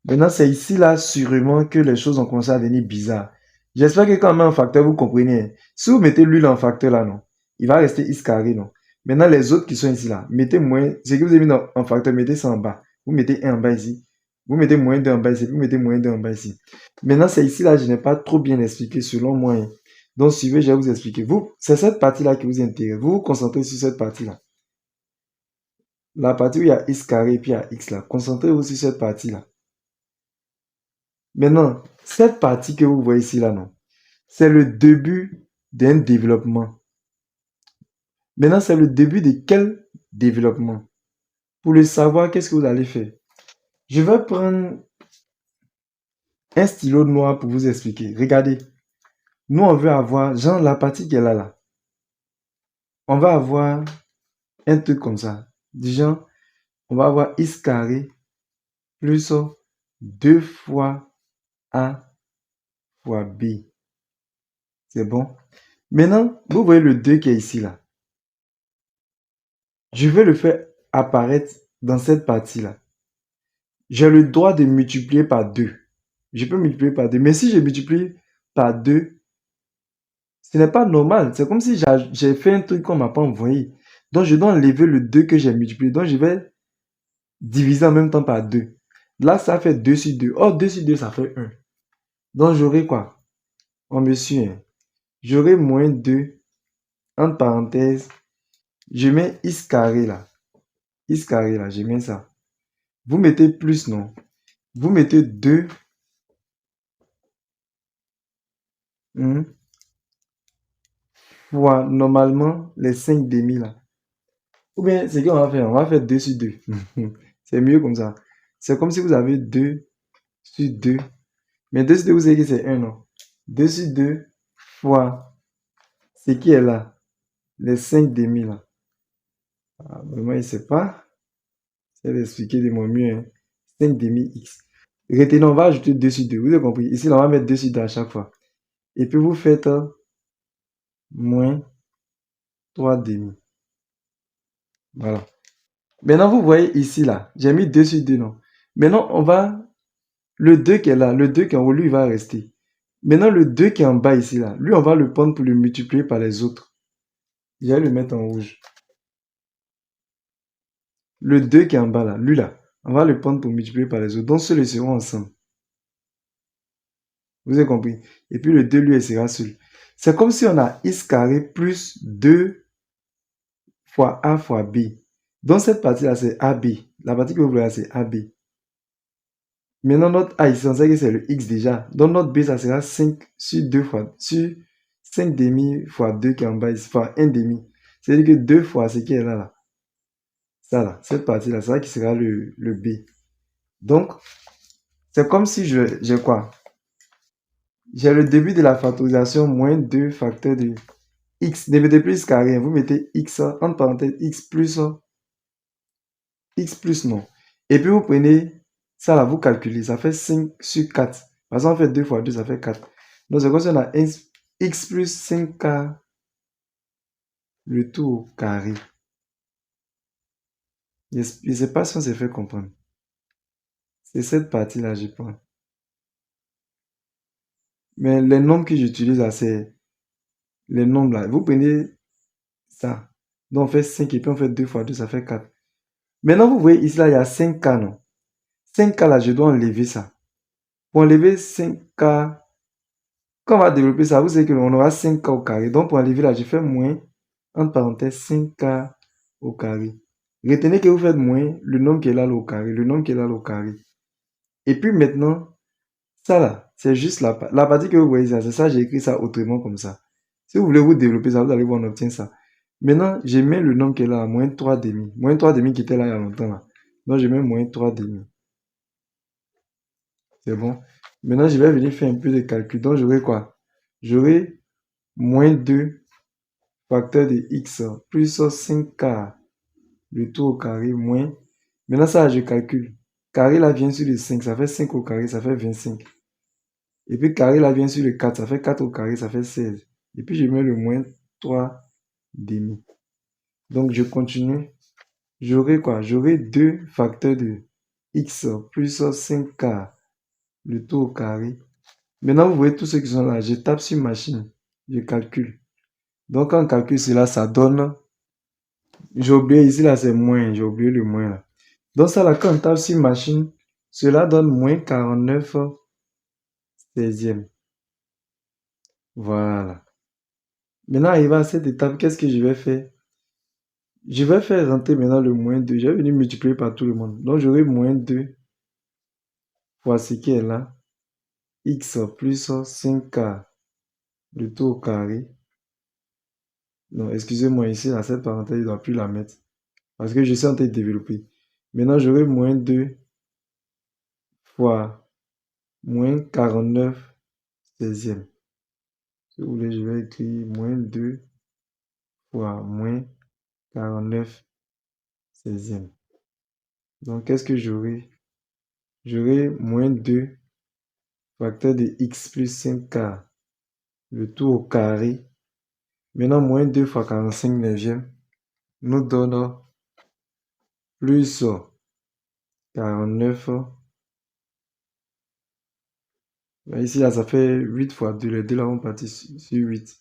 Maintenant, c'est ici, là, sûrement que les choses ont commencé à devenir bizarres. J'espère que quand on met un facteur, vous comprenez, hein. Si vous mettez l'huile en facteur là, non, il va rester x carré, non. Maintenant, les autres qui sont ici là, mettez moins, ce que vous avez mis en facteur, mettez ça en bas. Vous mettez 1 en bas ici. Vous mettez moins 2 en bas ici. Vous mettez moins 2 en bas ici. Maintenant, c'est ici là, je n'ai pas trop bien expliqué selon moi, hein. Donc, suivez, je vais vous expliquer. Vous, c'est cette partie-là qui vous intéresse. Vous vous concentrez sur cette partie-là. La partie où il y a x carré et puis il y a x là. Concentrez-vous sur cette partie-là. Maintenant, cette partie que vous voyez ici là, non, c'est le début d'un développement. Maintenant, c'est le début de quel développement? Pour le savoir, qu'est-ce que vous allez faire? Je vais prendre un stylo noir pour vous expliquer. Regardez, nous, on veut avoir, genre la partie qu'elle a là, on va avoir un truc comme ça. Du genre, on va avoir x carré plus 2 fois a fois b. C'est bon? Maintenant, vous voyez le 2 qui est ici là. Je vais le faire apparaître dans cette partie-là. J'ai le droit de multiplier par 2. Je peux multiplier par 2. Mais si je multiplie par 2, ce n'est pas normal. C'est comme si j'ai fait un truc qu'on m'a pas envoyé. Donc, je dois enlever le 2 que j'ai multiplié. Donc, je vais diviser en même temps par 2. Là, ça fait 2 sur 2. Oh, 2 sur 2, ça fait 1. Donc, j'aurai quoi? On me suit, hein. J'aurai moins 2, entre parenthèses. Je mets x carré là. X carré là, je mets ça. Vous mettez plus, non? Vous mettez 2 fois normalement les 5 demi là. Ou bien, ce qu'on va faire 2 sur 2. C'est mieux comme ça. C'est comme si vous avez 2 sur 2. Mais 2 sur 2, vous savez que c'est 1, non? 2 sur 2 fois ce qui est là. Les 5 demi là. Ah, vraiment, il ne sait pas. C'est d'expliquer de mon mieux, hein. 5 demi x. Retenez, on va ajouter 2 sur 2. Vous avez compris? Ici, on va mettre 2 sur 2 à chaque fois. Et puis, vous faites moins 3 demi. Voilà. Maintenant, vous voyez ici, là, j'ai mis 2 sur 2, non? Maintenant, on va, le 2 qui est là, le 2 qui est en haut, lui, il va rester. Maintenant, le 2 qui est en bas ici, là, lui, on va le prendre pour le multiplier par les autres. Je vais le mettre en rouge. Le 2 qui est en bas, là, lui, là, on va le prendre pour multiplier par les autres. Donc, ceux-là seront ensemble. Vous avez compris? Et puis, le 2, lui, il sera seul. C'est comme si on a x carré plus 2 fois a fois b. Donc, cette partie-là, c'est ab. La partie que vous voyez là, c'est ab. Maintenant, notre a ici, on sait que c'est le x déjà. Donc, notre b, ça sera 5 sur 2 fois, sur 5 demi fois 2 qui est en bas ici, fois 1 demi. C'est-à-dire que 2 fois ce qui est là, là. Ça, là, cette partie-là, c'est ça qui sera le b. Donc, c'est comme si j'ai quoi? J'ai le début de la factorisation moins 2 facteur de x. Ne mettez plus x carré, vous mettez x, entre parenthèses, x plus non. Et puis, vous prenez ça là, vous calculez, ça fait 5 sur 4. Par exemple, on fait 2 fois 2, ça fait 4. Donc, c'est comme si on a x plus 5k, le tout au carré. Je ne sais pas si on s'est fait comprendre. C'est cette partie-là, je pense. Mais les nombres que j'utilise là, c'est les nombres là. Vous prenez ça. Donc, on fait 5 et puis on fait 2 fois 2, ça fait 4. Maintenant, vous voyez ici, là, il y a 5k, non? 5k là, je dois enlever ça. Pour enlever 5k, quand on va développer ça, vous savez qu'on aura 5k au carré. Donc, pour enlever là, je fais moins, entre parenthèses, 5k au carré. Retenez que vous faites moins le nombre qui est là au carré, le nombre qui est là au carré. Et puis maintenant, ça là, c'est juste la partie que vous voyez ça. C'est ça, j'ai écrit ça autrement comme ça. Si vous voulez vous développer ça, vous allez voir, on obtient ça. Maintenant, je mets le nombre qui est là à moins 3 demi. Moins 3 demi qui était là il y a longtemps là. Donc, je mets moins 3 demi. C'est bon. Maintenant, je vais venir faire un peu de calcul. Donc, j'aurai quoi? J'aurai moins 2 facteur de x plus 5k, le tout au carré, moins. Maintenant, ça, je calcule. Carré là vient sur le 5, ça fait 5 au carré, ça fait 25. Et puis carré là vient sur le 4, ça fait 4 au carré, ça fait 16. Et puis, je mets le moins 3 demi. Donc, je continue. J'aurai quoi? J'aurai 2 facteurs de x plus 5k, le tout au carré. Maintenant, vous voyez tous ceux qui sont là. Je tape sur machine. Je calcule. Donc, quand on calcule cela, ça donne... J'ai oublié ici, là, c'est moins. J'ai oublié le moins, là. Donc, ça, là, quand on tape sur machine, cela donne moins 49 16e. Voilà. Maintenant, arrivé à cette étape, qu'est-ce que je vais faire? Je vais faire rentrer maintenant le moins 2. Je vais venir multiplier par tout le monde. Donc, j'aurai moins 2 fois ce qui est là. X plus 5K, le tout au carré. Non, excusez-moi, ici, là, cette parenthèse, je ne dois plus la mettre. Parce que je suis en train de développer. Maintenant, j'aurai moins 2 fois moins 49 16e. Si vous voulez, je vais écrire moins 2 fois moins 49 16e. Donc, qu'est-ce que j'aurai? J'aurai moins 2 facteur de x plus 5k, le tout au carré. Maintenant, moins 2 fois 45 neuvième nous donne plus 49. Ici, là, ça fait 8 fois 2. Les deux là vont partir sur 8.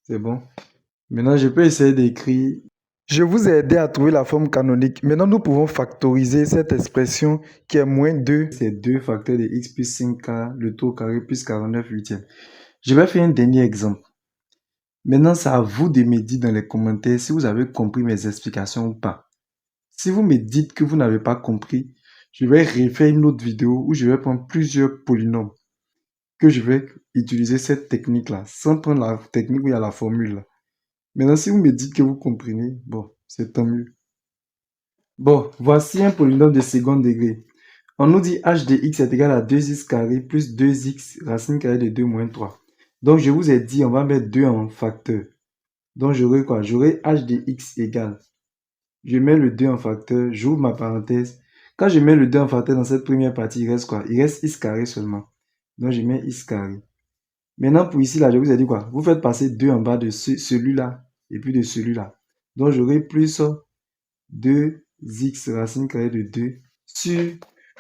C'est bon. Maintenant, je peux essayer d'écrire. Je vous ai aidé à trouver la forme canonique. Maintenant, nous pouvons factoriser cette expression qui est moins 2. C'est 2 facteurs de x plus 5k, le tout au carré, plus 49 huitièmes. Je vais faire un dernier exemple. Maintenant, c'est à vous de me dire dans les commentaires si vous avez compris mes explications ou pas. Si vous me dites que vous n'avez pas compris, je vais refaire une autre vidéo où je vais prendre plusieurs polynômes, que je vais utiliser cette technique-là, sans prendre la technique où il y a la formule là. Maintenant, si vous me dites que vous comprenez, bon, c'est tant mieux. Bon, voici un polynôme de second degré. On nous dit h de x est égal à 2x carré plus 2x racine carrée de 2 moins 3. Donc, je vous ai dit, on va mettre 2 en facteur. Donc, j'aurai quoi? J'aurai h de x égale. Je mets le 2 en facteur, j'ouvre ma parenthèse. Quand je mets le 2 en facteur dans cette première partie, il reste quoi? Il reste x carré seulement. Donc, je mets x carré. Maintenant, pour ici, là, je vous ai dit quoi? Vous faites passer 2 en bas de celui-là et puis de celui-là. Donc, j'aurai plus 2x racine carrée de 2 sur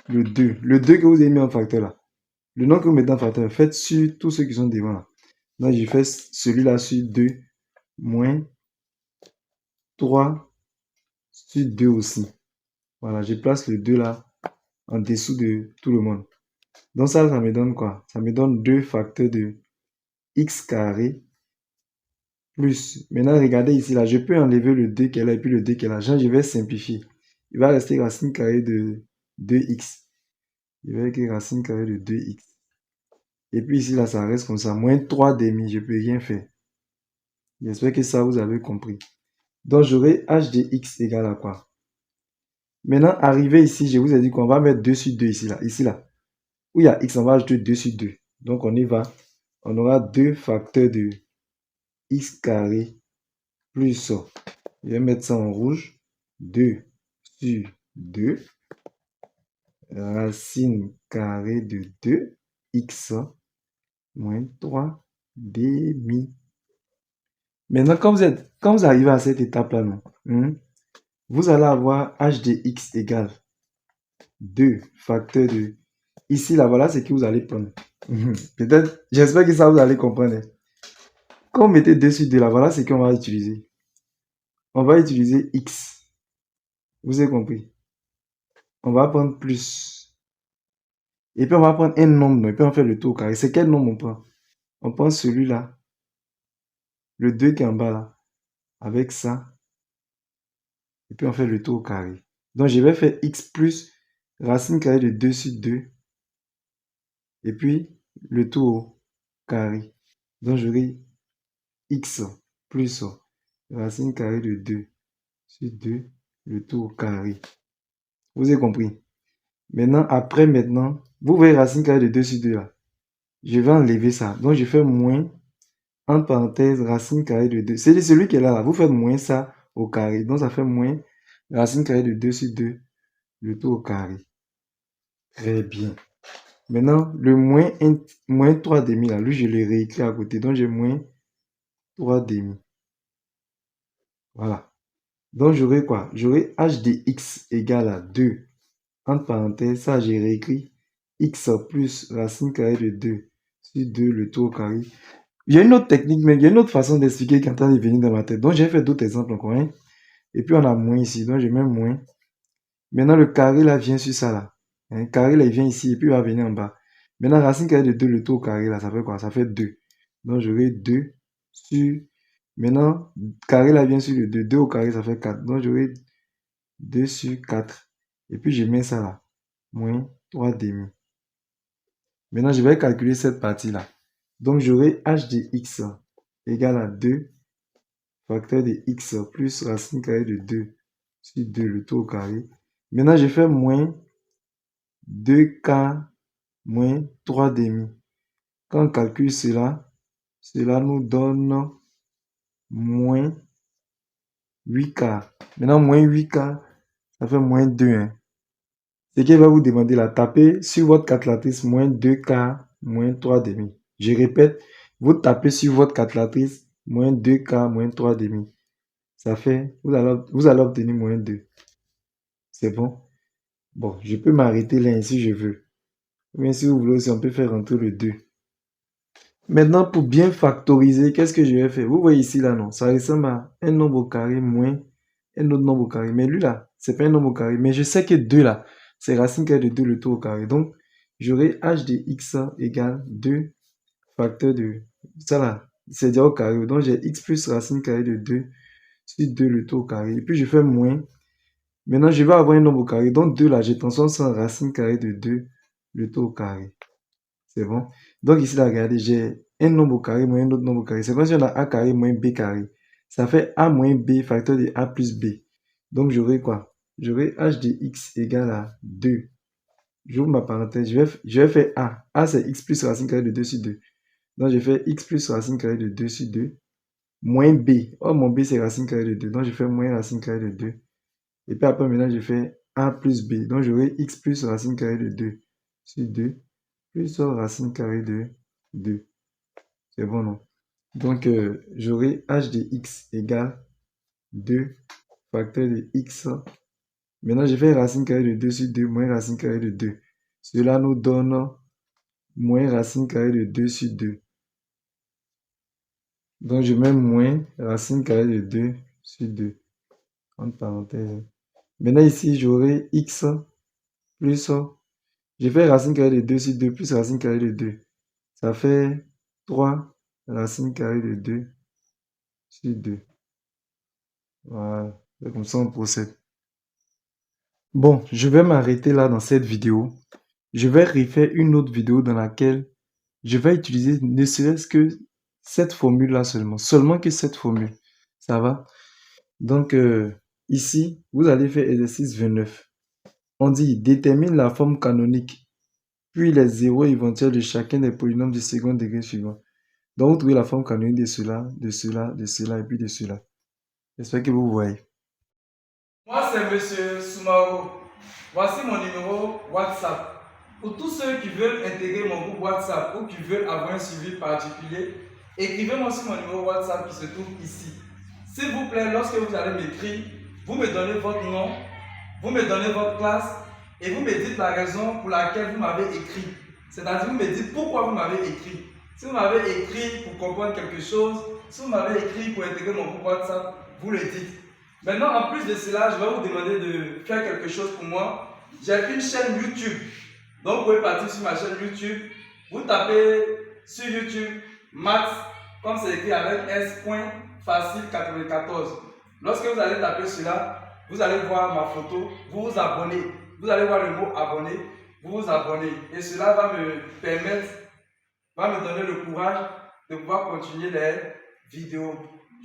le 2. Le 2 que vous avez mis en facteur là. Le nom que vous mettez en facteur, faites sur tous ceux qui sont devant là. Donc, je fais celui-là sur 2 moins 3 sur 2 aussi. Voilà, je place le 2 là en dessous de tout le monde. Donc ça me donne quoi? Ça me donne 2 facteurs de x carré plus. Maintenant, regardez ici là, je peux enlever le 2 qui est là et puis le 2 qui est là. Genre, je vais simplifier. Il va rester racine carrée de 2x. Je vais écrire racine carrée de 2x. Et puis ici là, ça reste comme ça. Moins 3 demi, je peux rien faire. J'espère que ça vous avez compris. Donc j'aurai h de x égale à quoi? Maintenant, arrivé ici, je vous ai dit qu'on va mettre 2 sur 2 ici là. Ici là. Où il y a x, on va ajouter 2 sur 2. Donc on y va. On aura 2 facteurs de x carré plus, je vais mettre ça en rouge, 2 sur 2, racine carrée de 2, x moins 3 demi. Maintenant, quand vous arrivez à cette étape-là, vous allez avoir h de x égale 2 facteurs de... Ici, là, voilà ce que vous allez prendre. Peut-être, j'espère que ça vous allez comprendre. Quand vous mettez 2 sur 2 là, voilà ce qu'on va utiliser. On va utiliser x. Vous avez compris? On va prendre plus. Et puis on va prendre un nombre, et puis on fait le tour au carré. C'est quel nombre on prend? On prend celui-là. Le 2 qui est en bas là. Avec ça. Et puis on fait le tour au carré. Donc je vais faire x plus racine carrée de 2 sur 2. Et puis le tour au carré. Donc j'aurai x plus racine carrée de 2 sur 2. Le tour au carré. Vous avez compris? Maintenant, vous voyez racine carrée de 2 sur 2 là. Je vais enlever ça. Donc, je fais moins, entre parenthèses, racine carrée de 2. C'est celui qui est là, là. Vous faites moins ça au carré. Donc, ça fait moins racine carrée de 2 sur 2, le tout au carré. Très bien. Maintenant, le moins 3 demi là, lui, je l'ai réécrit à côté. Donc, j'ai moins 3 demi. Voilà. Donc, j'aurai quoi? J'aurai h de x égale à 2. Entre parenthèses, ça, j'ai réécrit x plus racine carrée de 2 sur 2 le tout au carré. Il y a une autre technique, mais il y a une autre façon d'expliquer qui est en train de venir dans ma tête. Donc, j'ai fait d'autres exemples encore. Hein. Et puis, on a moins ici. Donc, je mets moins. Maintenant, le carré là vient sur ça là. Hein, carré là, il vient ici et puis il va venir en bas. Maintenant, racine carrée de 2 le tout au carré là, ça fait quoi? Ça fait 2. Donc, j'aurai 2 sur... Maintenant, carré là vient sur le 2. 2 au carré, ça fait 4. Donc, j'aurai 2 sur 4. Et puis, je mets ça là. Moins 3 demi. Maintenant, je vais calculer cette partie-là. Donc, j'aurai h de x égale à 2 facteur de x plus racine carrée de 2 sur 2 le tout au carré. Maintenant, je fais moins 2k moins 3 demi. Quand on calcule cela, cela nous donne moins 8k. Maintenant, moins 8k, ça fait moins 2. Hein. Ce qu'il va vous demander là, tapez sur votre calculatrice moins 2k moins 3 demi. Je répète, vous tapez sur votre calculatrice moins 2k moins 3 demi. Ça fait, vous allez obtenir moins 2. C'est bon? Bon, je peux m'arrêter là si je veux. Mais si vous voulez aussi, on peut faire rentrer le 2. Maintenant, pour bien factoriser, qu'est-ce que je vais faire? Vous voyez ici, là, non? Ça ressemble à un nombre au carré moins un autre nombre au carré. Mais lui, là, c'est pas un nombre au carré. Mais je sais que 2, là, c'est racine carrée de 2 le tout au carré. Donc, j'aurai h de x égale 2 facteur de... Ça, là, c'est déjà au carré. Donc, j'ai x plus racine carrée de 2 sur 2 le tout au carré. Et puis, je fais moins. Maintenant, je vais avoir un nombre au carré. Donc, 2, là, je transforme ça en racine carrée de 2 le tout au carré. C'est bon. Donc ici, là, regardez, j'ai un nombre au carré moins un autre nombre au carré. C'est comme si on a a carré moins b carré. Ça fait a moins b facteur de a plus b. Donc j'aurai quoi? J'aurai h de x égale à 2. J'ouvre ma parenthèse. Je vais faire a. A, c'est x plus racine carrée de 2 sur 2. Donc je fais x plus racine carrée de 2 sur 2. Moins b. Oh, mon b, c'est racine carrée de 2. Donc je fais moins racine carrée de 2. Et puis après, maintenant, je fais a plus b. Donc j'aurai x plus racine carrée de 2 sur 2 plus racine carrée de 2. C'est bon, non? Donc, j'aurai h de x égale 2 facteur de x. Maintenant, je fais racine carrée de 2 sur 2 moins racine carrée de 2. Cela nous donne moins racine carrée de 2 sur 2. Donc, je mets moins racine carrée de 2 sur 2. Entre parenthèses. Maintenant, ici, j'aurai x plus... Je fais racine carrée de 2 sur 2 plus racine carrée de 2. Ça fait 3 racine carrée de 2 sur 2. Voilà. C'est comme ça on procède. Bon, je vais m'arrêter là dans cette vidéo. Je vais refaire une autre vidéo dans laquelle je vais utiliser ne serait-ce que cette formule-là seulement. Seulement que cette formule. Ça va? Donc, ici, vous allez faire exercice 29. On dit, détermine la forme canonique, puis les zéros éventuels de chacun des polynômes du second degré suivant. Donc, vous trouvez la forme canonique de cela, de cela, de cela et puis de cela. J'espère que vous voyez. Moi, c'est Monsieur Soumaro. Voici mon numéro WhatsApp. Pour tous ceux qui veulent intégrer mon groupe WhatsApp ou qui veulent avoir un suivi particulier, écrivez-moi sur mon numéro WhatsApp qui se trouve ici. S'il vous plaît, lorsque vous allez m'écrire, vous me donnez votre nom, vous me donnez votre classe et vous me dites la raison pour laquelle vous m'avez écrit. C'est-à-dire, vous me dites pourquoi vous m'avez écrit. Si vous m'avez écrit pour comprendre quelque chose, si vous m'avez écrit pour intégrer mon groupe WhatsApp, vous le dites. Maintenant, en plus de cela, je vais vous demander de faire quelque chose pour moi. J'ai une chaîne YouTube. Donc, vous pouvez partir sur ma chaîne YouTube. Vous tapez sur YouTube Max, comme c'est écrit avec S.Facile94. Lorsque vous allez taper cela, vous allez voir ma photo, vous vous abonnez. Vous allez voir le mot abonner, vous vous abonnez. Et cela va me permettre, va me donner le courage de pouvoir continuer les vidéos.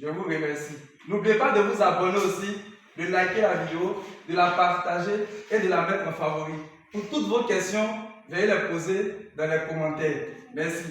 Je vous remercie. N'oubliez pas de vous abonner aussi, de liker la vidéo, de la partager et de la mettre en favori. Pour toutes vos questions, veuillez les poser dans les commentaires. Merci.